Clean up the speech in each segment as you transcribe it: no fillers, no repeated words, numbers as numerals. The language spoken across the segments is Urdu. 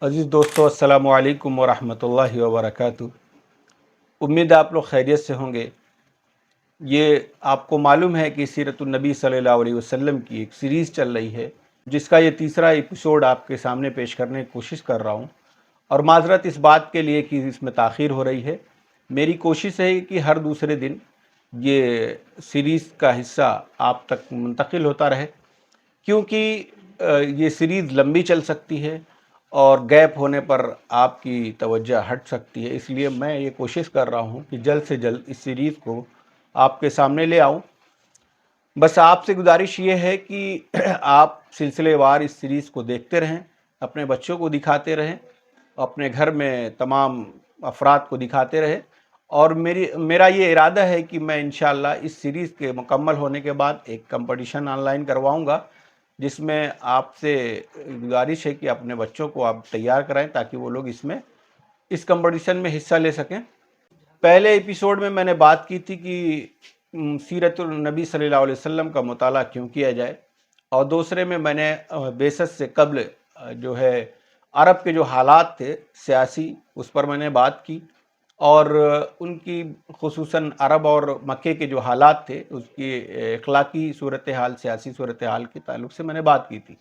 عزیز دوستو السلام علیکم ورحمۃ اللہ وبرکاتہ۔ امید ہے آپ لوگ خیریت سے ہوں گے۔ یہ آپ کو معلوم ہے کہ سیرت النبی صلی اللہ علیہ وسلم کی ایک سیریز چل رہی ہے، جس کا یہ تیسرا ایپیسوڈ آپ کے سامنے پیش کرنے کی کوشش کر رہا ہوں، اور معذرت اس بات کے لیے کہ اس میں تاخیر ہو رہی ہے۔ میری کوشش ہے کہ ہر دوسرے دن یہ سیریز کا حصہ آپ تک منتقل ہوتا رہے، کیونکہ یہ سیریز لمبی چل سکتی ہے اور گیپ ہونے پر آپ کی توجہ ہٹ سکتی ہے۔ اس لیے میں یہ کوشش کر رہا ہوں کہ جلد سے جلد اس سیریز کو آپ کے سامنے لے آؤں۔ بس آپ سے گزارش یہ ہے کہ آپ سلسلے وار اس سیریز کو دیکھتے رہیں، اپنے بچوں کو دکھاتے رہیں، اپنے گھر میں تمام افراد کو دکھاتے رہیں، اور میرا یہ ارادہ ہے کہ میں انشاءاللہ اس سیریز کے مکمل ہونے کے بعد ایک کمپٹیشن آن لائن کرواؤں گا، جس میں آپ سے گزارش ہے کہ اپنے بچوں کو آپ تیار کرائیں تاکہ وہ لوگ اس کمپٹیشن میں حصہ لے سکیں۔ پہلے ایپیسوڈ میں نے بات کی تھی کہ سیرت النبی صلی اللہ علیہ وسلم کا مطالعہ کیوں کیا جائے، اور دوسرے میں نے بعثت سے قبل جو ہے عرب کے جو حالات تھے سیاسی، اس پر میں نے بات کی، اور ان کی خصوصاً عرب اور مکے کے جو حالات تھے اس کی اخلاقی صورتحال، سیاسی صورتحال کے تعلق سے میں نے بات کی تھی۔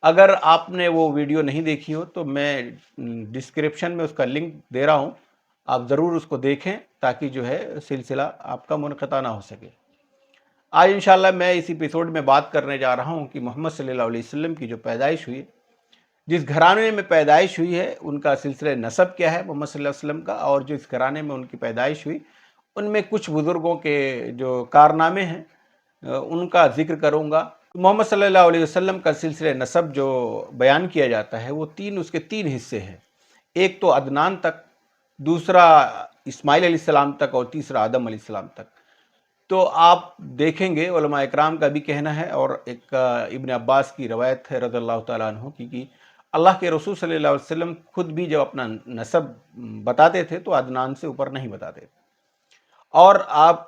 اگر آپ نے وہ ویڈیو نہیں دیکھی ہو تو میں ڈسکرپشن میں اس کا لنک دے رہا ہوں، آپ ضرور اس کو دیکھیں تاکہ جو ہے سلسلہ آپ کا منقطع نہ ہو سکے۔ آج انشاءاللہ میں اس ایپیسوڈ میں بات کرنے جا رہا ہوں کہ محمد صلی اللہ علیہ وسلم کی جو پیدائش ہوئی، جس گھرانے میں پیدائش ہوئی ہے ان کا سلسلہ نسب کیا ہے محمد صلی اللہ علیہ وسلم کا، اور جس گھرانے میں ان کی پیدائش ہوئی ان میں کچھ بزرگوں کے جو کارنامے ہیں ان کا ذکر کروں گا۔ محمد صلی اللہ علیہ وسلم کا سلسلہ نسب جو بیان کیا جاتا ہے وہ اس کے تین حصے ہیں، ایک تو عدنان تک، دوسرا اسماعیل علیہ السلام تک، اور تیسرا آدم علیہ السلام تک۔ تو آپ دیکھیں گے علماء اکرام کا بھی کہنا ہے، اور ایک ابن عباس کی روایت ہے رضی اللہ تعالیٰ عنہ کی کہ اللہ کے رسول صلی اللہ علیہ وسلم خود بھی جب اپنا نسب بتاتے تھے تو عدنان سے اوپر نہیں بتاتے تھے۔ اور آپ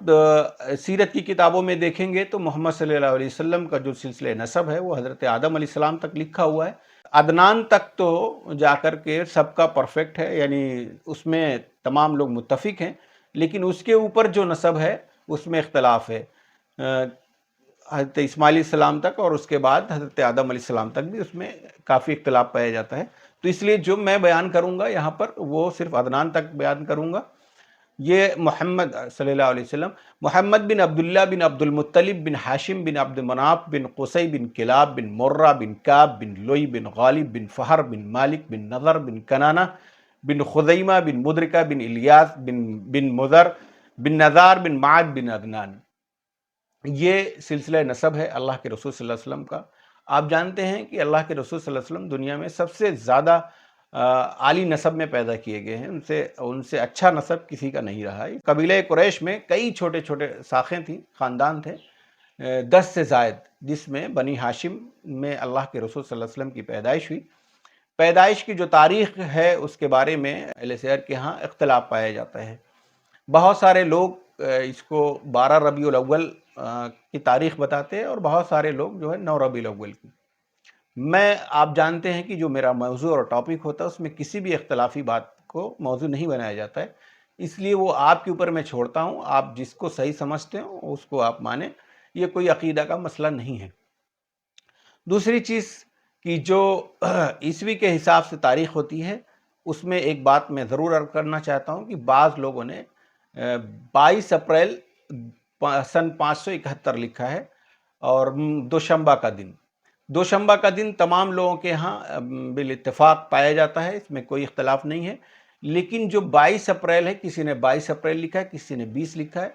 سیرت کی کتابوں میں دیکھیں گے تو محمد صلی اللہ علیہ وسلم کا جو سلسلہ نسب ہے وہ حضرت آدم علیہ السلام تک لکھا ہوا ہے۔ عدنان تک تو جا کر کے سب کا پرفیکٹ ہے، یعنی اس میں تمام لوگ متفق ہیں، لیکن اس کے اوپر جو نسب ہے اس میں اختلاف ہے۔ حضرت اسماعیل علیہ السلام تک اور اس کے بعد حضرت آدم علیہ السلام تک بھی اس میں کافی اختلاف پایا جاتا ہے، تو اس لیے جو میں بیان کروں گا یہاں پر وہ صرف عدنان تک بیان کروں گا۔ یہ محمد صلی اللہ علیہ وسلم محمد بن عبداللہ بن عبد المطلب بن ہاشم بن عبد مناف بن قصی بن کلاب بن مرہ بن کعب بن لوئی بن غالب بن فہر بن مالک بن نضر بن کنانہ بن خزیمہ بن مدرکہ بن الیاس بن مضر بن نزار بن معد بن عدنان، یہ سلسلہ نسب ہے اللہ کے رسول صلی اللہ علیہ وسلم کا۔ آپ جانتے ہیں کہ اللہ کے رسول صلی اللہ علیہ وسلم دنیا میں سب سے زیادہ عالی نسب میں پیدا کیے گئے ہیں، ان سے اچھا نسب کسی کا نہیں رہا ہے۔ قبیلہ قریش میں کئی چھوٹے چھوٹے شاخیں تھیں، خاندان تھے، 10 سے زائد، جس میں بنی ہاشم میں اللہ کے رسول صلی اللہ علیہ وسلم کی پیدائش ہوئی۔ پیدائش کی جو تاریخ ہے اس کے بارے میں اہل سیر کے ہاں اختلاف پایا جاتا ہے۔ بہت سارے لوگ اس کو 12 ربیع الاول کی تاریخ بتاتے ہیں، اور بہت سارے لوگ جو ہے 9 ربیع الاول کی۔ آپ جانتے ہیں کہ جو میرا موضوع اور ٹاپک ہوتا ہے اس میں کسی بھی اختلافی بات کو موضوع نہیں بنایا جاتا ہے، اس لیے وہ آپ کے اوپر میں چھوڑتا ہوں، آپ جس کو صحیح سمجھتے ہو اس کو آپ مانیں، یہ کوئی عقیدہ کا مسئلہ نہیں ہے۔ دوسری چیز کہ جو عیسوی کے حساب سے تاریخ ہوتی ہے اس میں ایک بات میں ضرور عرض کرنا چاہتا ہوں کہ بعض لوگوں نے 22 اپریل سن 571 لکھا ہے، اور دوشنبہ کا دن تمام لوگوں کے ہاں بالاتفاق پایا جاتا ہے، اس میں کوئی اختلاف نہیں ہے۔ لیکن جو 22 اپریل ہے، کسی نے 22 اپریل لکھا ہے، کسی نے 20 لکھا ہے،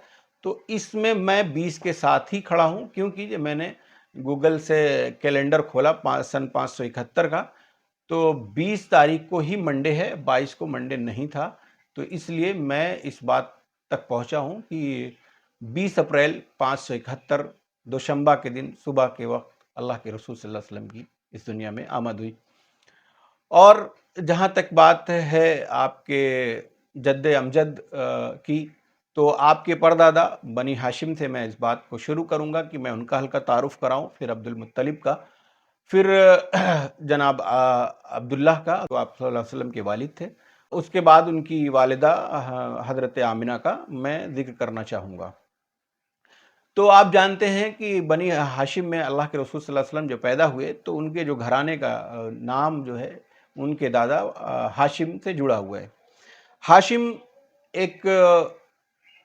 تو اس میں 20 کے ساتھ ہی کھڑا ہوں، کیونکہ میں نے گوگل سے کیلنڈر کھولا سن 571 کا، تو 20 تاریخ کو ہی منڈے ہے، 22 کو منڈے نہیں تھا، تو اس لیے میں اس بات تک پہنچا ہوں کہ 20 اپریل 571 دوشنبہ کے دن صبح کے وقت اللہ کے رسول صلی اللہ علیہ وسلم کی اس دنیا میں آمد ہوئی۔ اور جہاں تک بات ہے آپ کے جد امجد کی، تو آپ کے پردادا بنی ہاشم سے میں اس بات کو شروع کروں گا کہ میں ان کا ہلکا تعارف کراؤں، پھر عبد المطلب کا، پھر جناب عبداللہ کا، جو آپ صلی اللہ علیہ وسلم کے والد تھے، اس کے بعد ان کی والدہ حضرت آمنہ کا میں ذکر کرنا چاہوں گا۔ تو آپ جانتے ہیں کہ بنی ہاشم میں اللہ کے رسول صلی اللہ علیہ وسلم جو پیدا ہوئے تو ان کے جو گھرانے کا نام جو ہے ان کے دادا ہاشم سے جڑا ہوا ہے۔ ہاشم ایک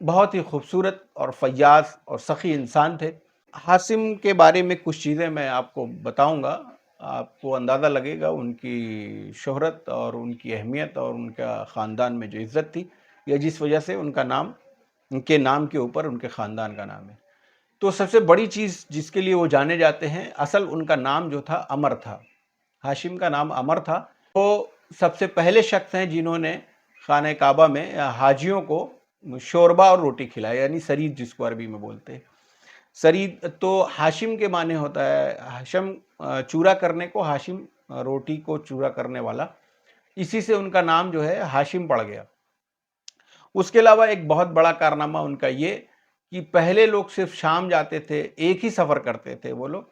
بہت ہی خوبصورت اور فیاض اور سخی انسان تھے۔ ہاشم کے بارے میں کچھ چیزیں میں آپ کو بتاؤں گا، آپ کو اندازہ لگے گا ان کی شہرت اور ان کی اہمیت اور ان کا خاندان میں جو عزت تھی، یا جس وجہ سے ان کا نام، ان کے نام کے اوپر ان کے خاندان کا نام ہے۔ تو سب سے بڑی چیز جس کے لیے وہ جانے جاتے ہیں، اصل ان کا نام جو تھا عمر تھا، ہاشم کا نام عمر تھا۔ وہ سب سے پہلے شخص ہیں جنہوں نے خانہ کعبہ میں حاجیوں کو شوربہ اور روٹی کھلایا، یعنی سرید جس کو عربی میں بولتے ہیں۔ سرید تو ہاشم کے معنی ہوتا ہے، ہاشم چورا کرنے کو، ہاشم روٹی کو چورا کرنے والا، اسی سے ان کا نام جو ہے ہاشم پڑ گیا۔ اس کے علاوہ ایک بہت بڑا کارنامہ ان کا یہ کہ پہلے لوگ صرف شام جاتے تھے، ایک ہی سفر کرتے تھے وہ لوگ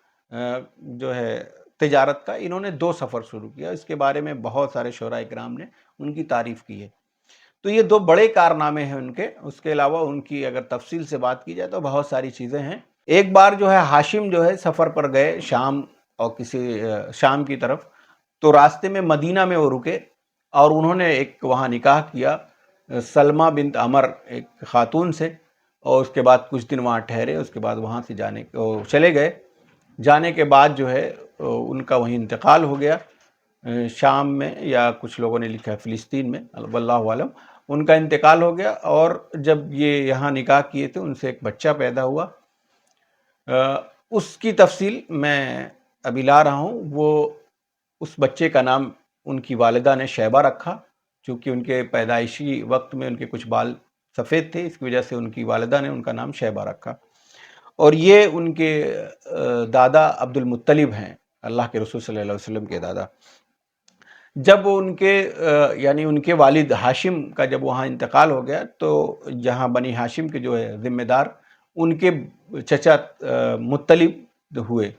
جو ہے تجارت کا، انہوں نے 2 سفر شروع کیا۔ اس کے بارے میں بہت سارے شعراء اکرام نے ان کی تعریف کی ہے۔ تو یہ 2 بڑے کارنامے ہیں ان کے۔ اس کے علاوہ ان کی اگر تفصیل سے بات کی جائے تو بہت ساری چیزیں ہیں۔ ایک بار جو ہے ہاشم جو ہے سفر پر گئے شام، اور کسی شام کی طرف، تو راستے میں مدینہ میں وہ رکے اور انہوں نے ایک وہاں نکاح کیا سلمہ بنت عمر ایک خاتون سے، اور اس کے بعد کچھ دن وہاں ٹھہرے، اس کے بعد وہاں سے چلے گئے۔ جانے کے بعد جو ہے ان کا وہیں انتقال ہو گیا شام میں، یا کچھ لوگوں نے لکھا ہے فلسطین میں، واللہ عالم، ان کا انتقال ہو گیا۔ اور جب یہ یہاں نکاح کیے تھے ان سے ایک بچہ پیدا ہوا، اس کی تفصیل میں ابھی لا رہا ہوں۔ وہ اس بچے کا نام ان کی والدہ نے شیبہ رکھا، چونکہ ان کے پیدائشی وقت میں ان کے کچھ بال سفید تھے، اس کی وجہ سے ان کی والدہ نے ان کا نام شیبہ رکھا۔ اور یہ ان کے دادا عبد المطلب ہیں، اللہ کے رسول صلی اللہ علیہ وسلم کے دادا۔ جب ان کے یعنی ان کے والد ہاشم کا جب وہاں انتقال ہو گیا تو جہاں بنی ہاشم کے جو ہے ذمہ دار ان کے چچا مطلب ہوئے۔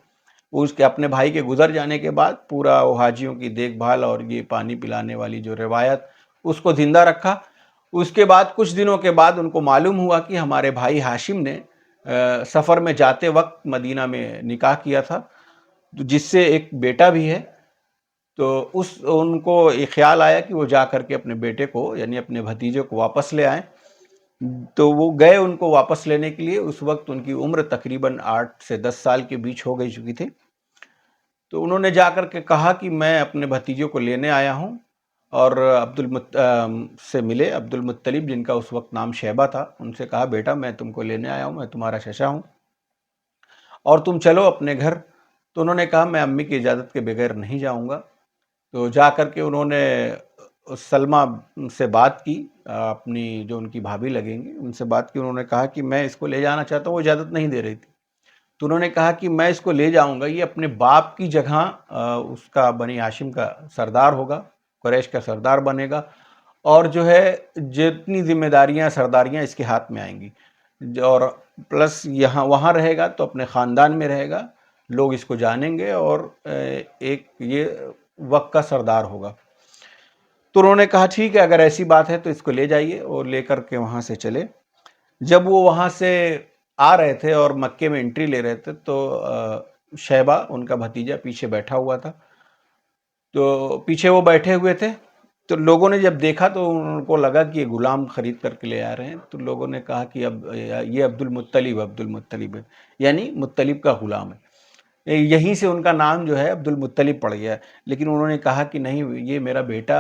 اس کے اپنے بھائی کے گزر جانے کے بعد پورا وہ حاجیوں کی دیکھ بھال اور یہ پانی پلانے والی جو روایت، اس کو زندہ رکھا۔ اس کے بعد کچھ دنوں کے بعد ان کو معلوم ہوا کہ ہمارے بھائی ہاشم نے سفر میں جاتے وقت مدینہ میں نکاح کیا تھا، جس سے ایک بیٹا بھی ہے۔ تو ان کو ایک خیال آیا کہ وہ جا کر کے اپنے بیٹے کو، یعنی اپنے بھتیجے کو واپس لے آئیں۔ تو وہ گئے ان کو واپس لینے کے لیے۔ اس وقت ان کی عمر تقریباً 8 سے 10 سال کے بیچ ہو گئی چکی تھی۔ تو انہوں نے جا کر کے کہا کہ میں اپنے بھتیجے کو لینے آیا ہوں، اور سے ملے عبد المطلب، جن کا اس وقت نام شیبہ تھا، ان سے کہا بیٹا میں تم کو لینے آیا ہوں، میں تمہارا چچا ہوں، اور تم چلو اپنے گھر۔ تو انہوں نے کہا میں امی کی اجازت کے بغیر نہیں جاؤں گا۔ تو جا کر کے انہوں نے سلمہ سے بات کی، اپنی جو ان کی بھابھی لگیں گی ان سے بات کی۔ انہوں نے کہا کہ میں اس کو لے جانا چاہتا ہوں، وہ اجازت نہیں دے رہی تھی۔ تو انہوں نے کہا کہ میں اس کو لے جاؤں گا، یہ اپنے باپ کی جگہ اس کا بنی ہاشم کا سردار ہوگا، قریش کا سردار بنے گا، اور جو ہے جتنی ذمہ داریاں سرداریاں اس کے ہاتھ میں آئیں گی، اور پلس یہاں وہاں رہے گا تو اپنے خاندان میں رہے گا، لوگ اس کو جانیں گے، اور ایک یہ وقت کا سردار ہوگا۔ تو انہوں نے کہا ٹھیک ہے، اگر ایسی بات ہے تو اس کو لے جائیے، اور لے کر کے وہاں سے چلے۔ جب وہ وہاں سے آ رہے تھے اور مکے میں انٹری لے رہے تھے تو شیبہ ان کا بھتیجا پیچھے بیٹھا ہوا تھا۔ تو پیچھے وہ بیٹھے ہوئے تھے، تو لوگوں نے جب دیکھا تو ان کو لگا کہ یہ غلام خرید کر کے لے آ رہے ہیں۔ تو لوگوں نے کہا کہ اب یہ عبد المطلب ہے، یعنی مطلب کا غلام ہے۔ یہیں سے ان کا نام جو ہے عبد المطلب پڑ گیا۔ لیکن انہوں نے کہا کہ نہیں، یہ میرا بیٹا،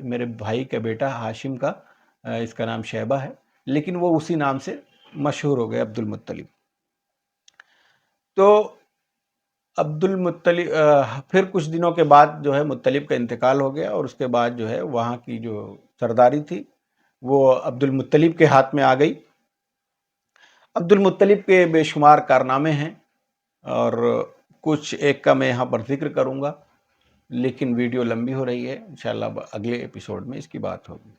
میرے بھائی کا بیٹا ہاشم کا، اس کا نام شیبہ ہے، لیکن وہ اسی نام سے مشہور ہو گئے عبد المطلب۔ تو عبد المطلب پھر کچھ دنوں کے بعد جو ہے مطلب کا انتقال ہو گیا، اور اس کے بعد جو ہے وہاں کی جو سرداری تھی وہ عبد المطلب کے ہاتھ میں آ گئی۔ عبد المطلب کے بے شمار کارنامے ہیں، اور کچھ ایک کا میں یہاں پر ذکر کروں گا، لیکن ویڈیو لمبی ہو رہی ہے، انشاءاللہ اگلے ایپیسوڈ میں اس کی بات ہوگی۔